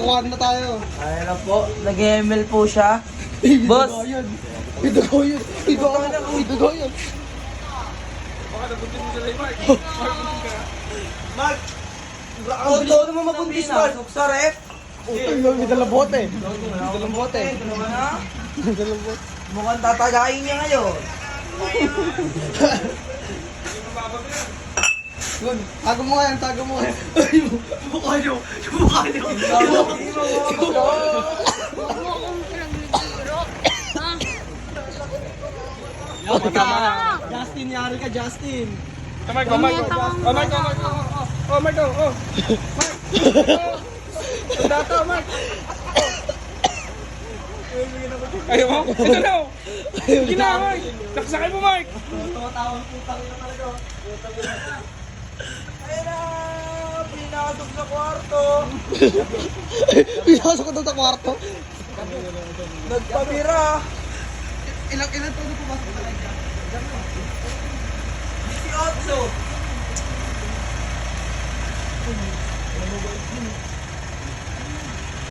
Kukuhan na tayo. Ayun na po, nag-ML po siya. Boss! Ito ko yun. Ito ko yun. Mark! Ang bilis naman mabuntis, Mark. Sa rep! May dalang bote. May dalang bote. May dalang bote. Mukhang tatagain niya ngayon. Yun, tago mo nga yan, tago mo. Ay, mukha nyo. Mukha nyo. Huwag mo akong pinagbibiro. Ha? Justin, yari ka, Justin. Mark, oh, Mark, oh, Mark, Oh, Mark, oh. Data, Mark. Ayaw mo? Ito na, oh. Sige na, Mark. Saksakay mo, Mark. Tumatawang putang ina talaga. Ayun na! Pinasok sa kwarto. Pinasok ko doon sa kwarto. Nagpabira. Ilang taon na pumasok ka lang dyan? Si Otso.